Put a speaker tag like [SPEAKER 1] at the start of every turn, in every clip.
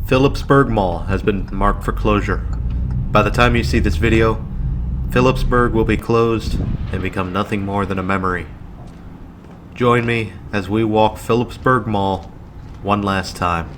[SPEAKER 1] Phillipsburg Mall has been marked for closure. By the time you see this video, Philipsburg will be closed and become nothing more than a memory. Join me as we walk Phillipsburg Mall one last time.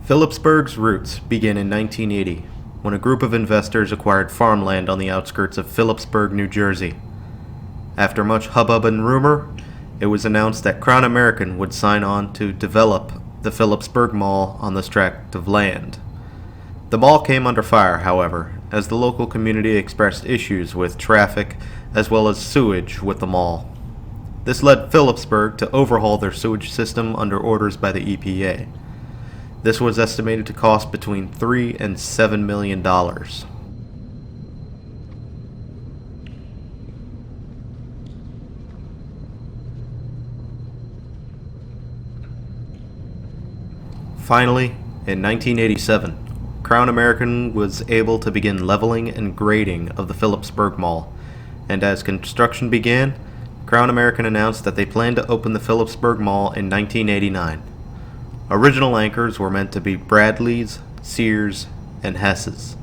[SPEAKER 1] Philipsburg's roots begin in 1980, when a group of investors acquired farmland on the outskirts of Philipsburg, New Jersey. After much hubbub and rumor, it was announced that Crown American would sign on to develop the Philipsburg Mall on this tract of land. The mall came under fire, however, as the local community expressed issues with traffic as well as sewage with the mall. This led Philipsburg to overhaul their sewage system under orders by the EPA. This was estimated to cost between $3 and $7 million. Finally, in 1987, Crown American was able to begin leveling and grading of the Philipsburg Mall, and as construction began, Crown American announced that they planned to open the Philipsburg Mall in 1989. Original anchors were meant to be Bradley's, Sears, and Hess's.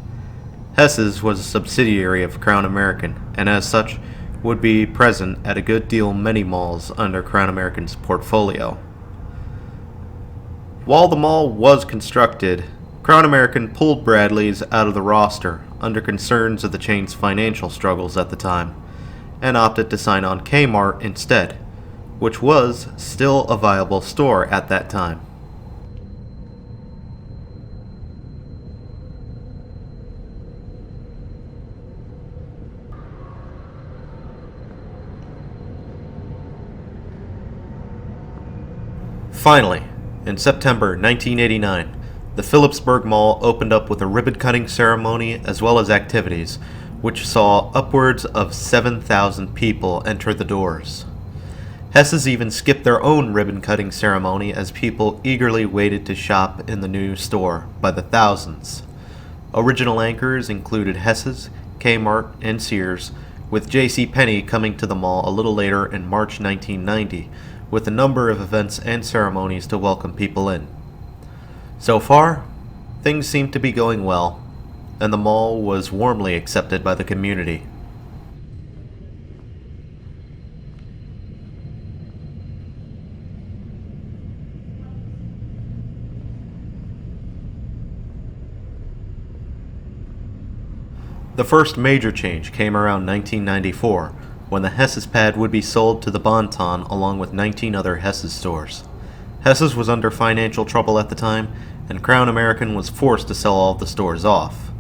[SPEAKER 1] Hess's was a subsidiary of Crown American, and as such, would be present at a good deal many malls under Crown American's portfolio. While the mall was constructed, Crown American pulled Bradley's out of the roster under concerns of the chain's financial struggles at the time, and opted to sign on Kmart instead, which was still a viable store at that time. Finally, in September 1989, the Philipsburg Mall opened up with a ribbon-cutting ceremony as well as activities, which saw upwards of 7,000 people enter the doors. Hess's even skipped their own ribbon-cutting ceremony as people eagerly waited to shop in the new store by the thousands. Original anchors included Hess's, Kmart, and Sears, with JCPenney coming to the mall a little later in March 1990, with a number of events and ceremonies to welcome people in. So far, things seem to be going well, and the mall was warmly accepted by the community. The first major change came around 1994, when the Hess's pad would be sold to the Bon-Ton along with 19 other Hess's stores. Hess's was under financial trouble at the time, and Crown American was forced to sell all of the stores off.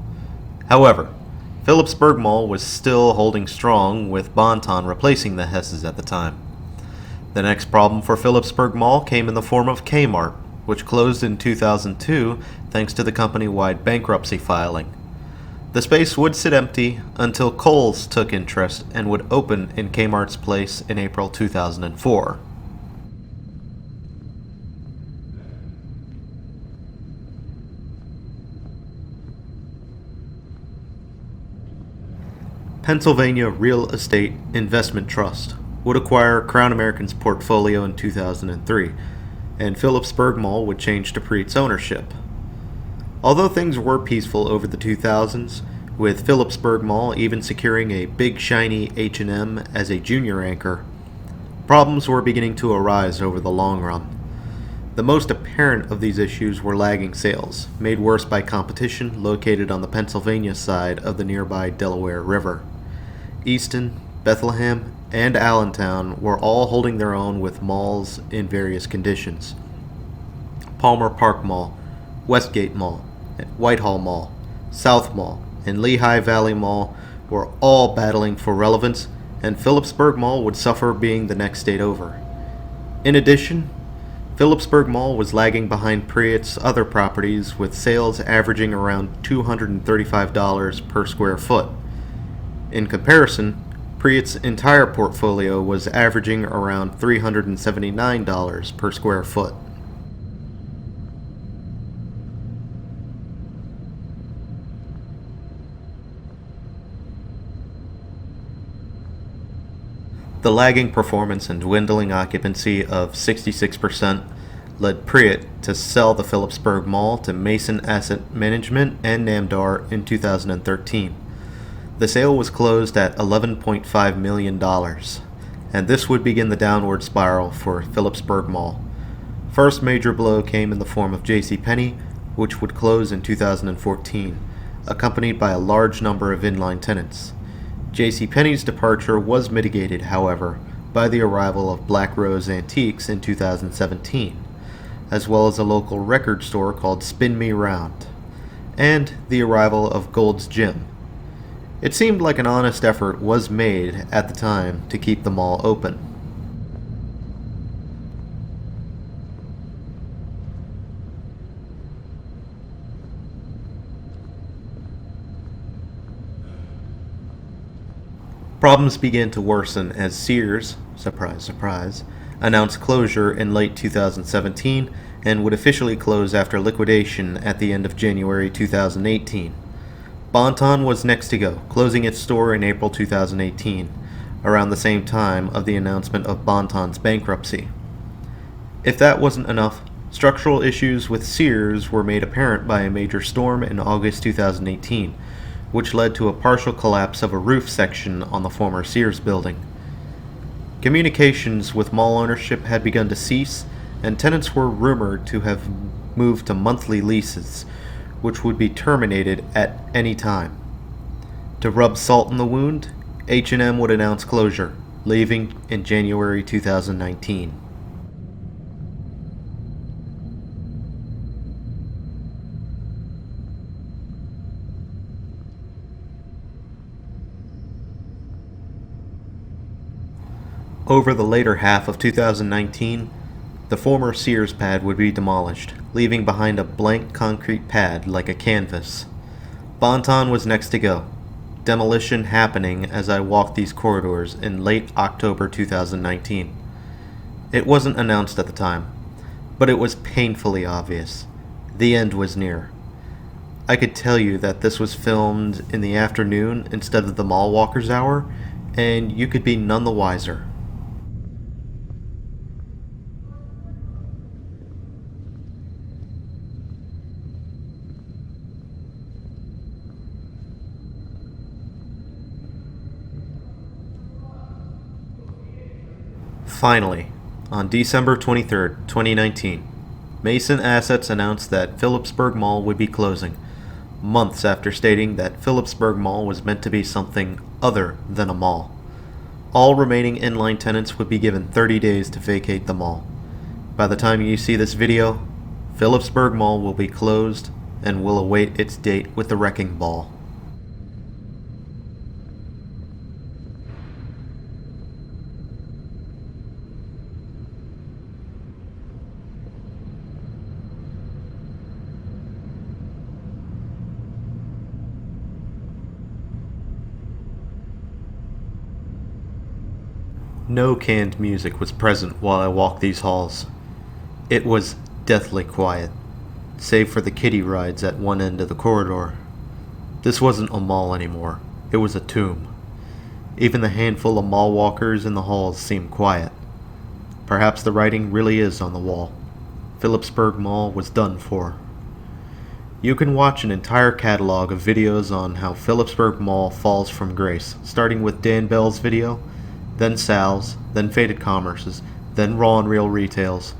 [SPEAKER 1] However, Philipsburg Mall was still holding strong, with Bon-Ton replacing the Hess's at the time. The next problem for Philipsburg Mall came in the form of Kmart, which closed in 2002 thanks to the company-wide bankruptcy filing. The space would sit empty until Kohl's took interest and would open in Kmart's place in April 2004. Pennsylvania Real Estate Investment Trust would acquire Crown American's portfolio in 2003, and Philipsburg Mall would change to Preet's ownership. Although things were peaceful over the 2000s, with Philipsburg Mall even securing a big shiny H&M as a junior anchor, problems were beginning to arise over the long run. The most apparent of these issues were lagging sales, made worse by competition located on the Pennsylvania side of the nearby Delaware River. Easton, Bethlehem, and Allentown were all holding their own with malls in various conditions. Palmer Park Mall, Westgate Mall, Whitehall Mall, South Mall, and Lehigh Valley Mall were all battling for relevance, and Phillipsburg Mall would suffer being the next state over. In addition, Phillipsburg Mall was lagging behind Priet's other properties, with sales averaging around $235 per square foot. In comparison, Priet's entire portfolio was averaging around $379 per square foot. The lagging performance and dwindling occupancy of 66% led Priet to sell the Phillipsburg Mall to Mason Asset Management and Namdar in 2013. The sale was closed at $11.5 million, and this would begin the downward spiral for Phillipsburg Mall. First major blow came in the form of JCPenney, which would close in 2014, accompanied by a large number of inline tenants. JCPenney's departure was mitigated, however, by the arrival of Black Rose Antiques in 2017, as well as a local record store called Spin Me Round, and the arrival of Gold's Gym. It seemed like an honest effort was made at the time to keep the mall open. Problems began to worsen as Sears, surprise surprise, announced closure in late 2017 and would officially close after liquidation at the end of January 2018. Bon-Ton was next to go, closing its store in April 2018, around the same time of the announcement of Bon-Ton's bankruptcy. If that wasn't enough, structural issues with Sears were made apparent by a major storm in August 2018, which led to a partial collapse of a roof section on the former Sears building. Communications with mall ownership had begun to cease, and tenants were rumored to have moved to monthly leases, which would be terminated at any time. To rub salt in the wound, H&M would announce closure, leaving in January 2019. Over the later half of 2019, the former Sears pad would be demolished, leaving behind a blank concrete pad like a canvas. Bon-Ton was next to go, demolition happening as I walked these corridors in late October 2019. It wasn't announced at the time, but it was painfully obvious. The end was near. I could tell you that this was filmed in the afternoon instead of the mall walker's hour, and you could be none the wiser. Finally, on December 23, 2019, Mason Assets announced that Phillipsburg Mall would be closing, months after stating that Phillipsburg Mall was meant to be something other than a mall. All remaining inline tenants would be given 30 days to vacate the mall. By the time you see this video, Phillipsburg Mall will be closed and will await its date with the wrecking ball. No canned music was present while I walked these halls. It was deathly quiet, save for the kiddie rides at one end of the corridor. This wasn't a mall anymore, it was a tomb. Even the handful of mall walkers in the halls seemed quiet. Perhaps the writing really is on the wall. Philipsburg Mall was done for. You can watch an entire catalog of videos on how Philipsburg Mall falls from grace, starting with Dan Bell's video, then Sal's, then Faded Commerce's, then Raw and Real Retail's,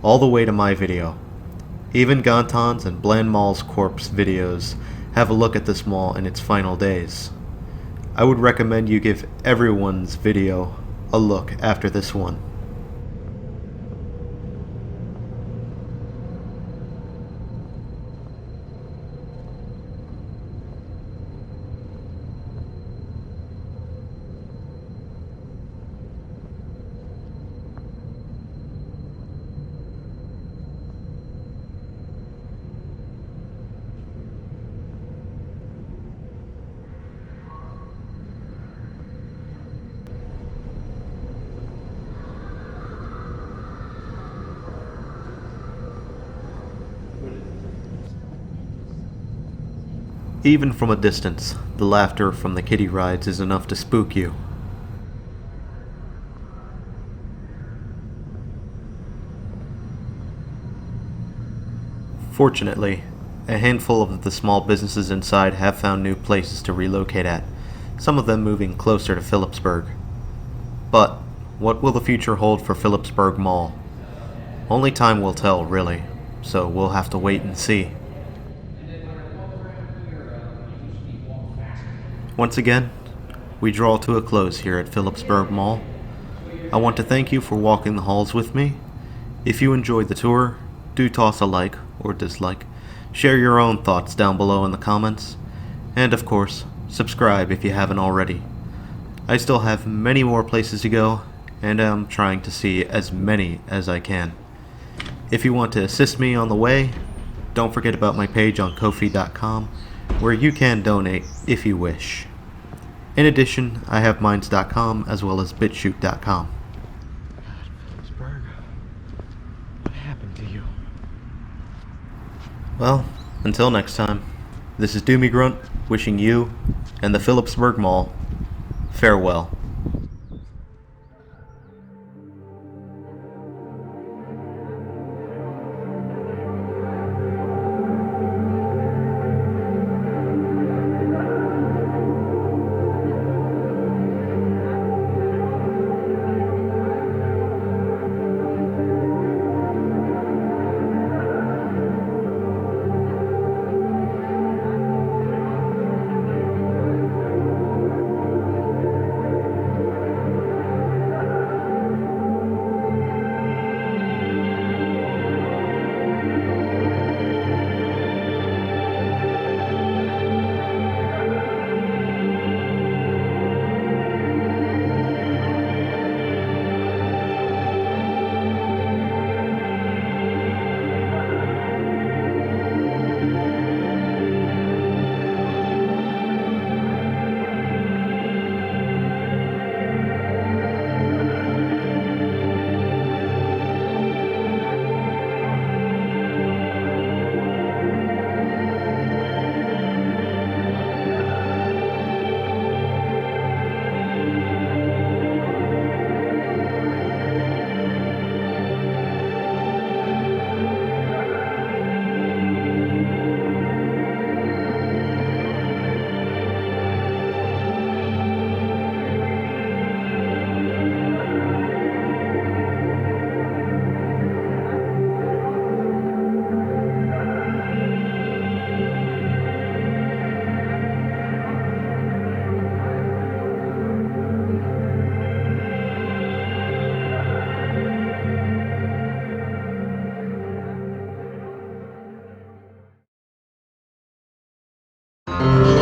[SPEAKER 1] all the way to my video. Even Ganton's and Bland Mall's corpse videos have a look at this mall in its final days. I would recommend you give everyone's video a look after this one. Even from a distance, the laughter from the kiddie rides is enough to spook you. Fortunately, a handful of the small businesses inside have found new places to relocate at, some of them moving closer to Philipsburg. But what will the future hold for Phillipsburg Mall? Only time will tell, really, so we'll have to wait and see. Once again, we draw to a close here at Phillipsburg Mall. I want to thank you for walking the halls with me. If you enjoyed the tour, do toss a like or dislike, share your own thoughts down below in the comments, and of course, subscribe if you haven't already. I still have many more places to go, and I'm trying to see as many as I can. If you want to assist me on the way, don't forget about my page on Ko-fi.com, where you can donate if you wish. In addition, I have Minds.com as well as BitChute.com.
[SPEAKER 2] God, Phillipsburg, what happened to you?
[SPEAKER 1] Well, until next time, this is Doomie Grunt wishing you and the Phillipsburg Mall farewell.
[SPEAKER 2] Thank you.